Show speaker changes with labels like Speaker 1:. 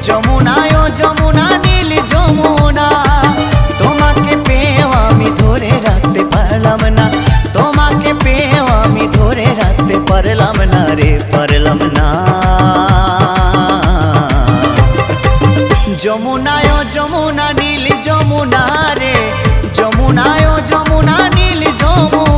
Speaker 1: যমুনায় ও যমুনা নীল যমুনা, তোমাকে পেয়েও আমি ধরে রাখতে পারলাম না, তোমাকে পেয়েও আমি ধরে রাখতে পারলাম না রে, পারলাম না। যমুনায় ও যমুনা নীল যমুনা রে, যমুনায় ও যমুনা নীল যমুনা।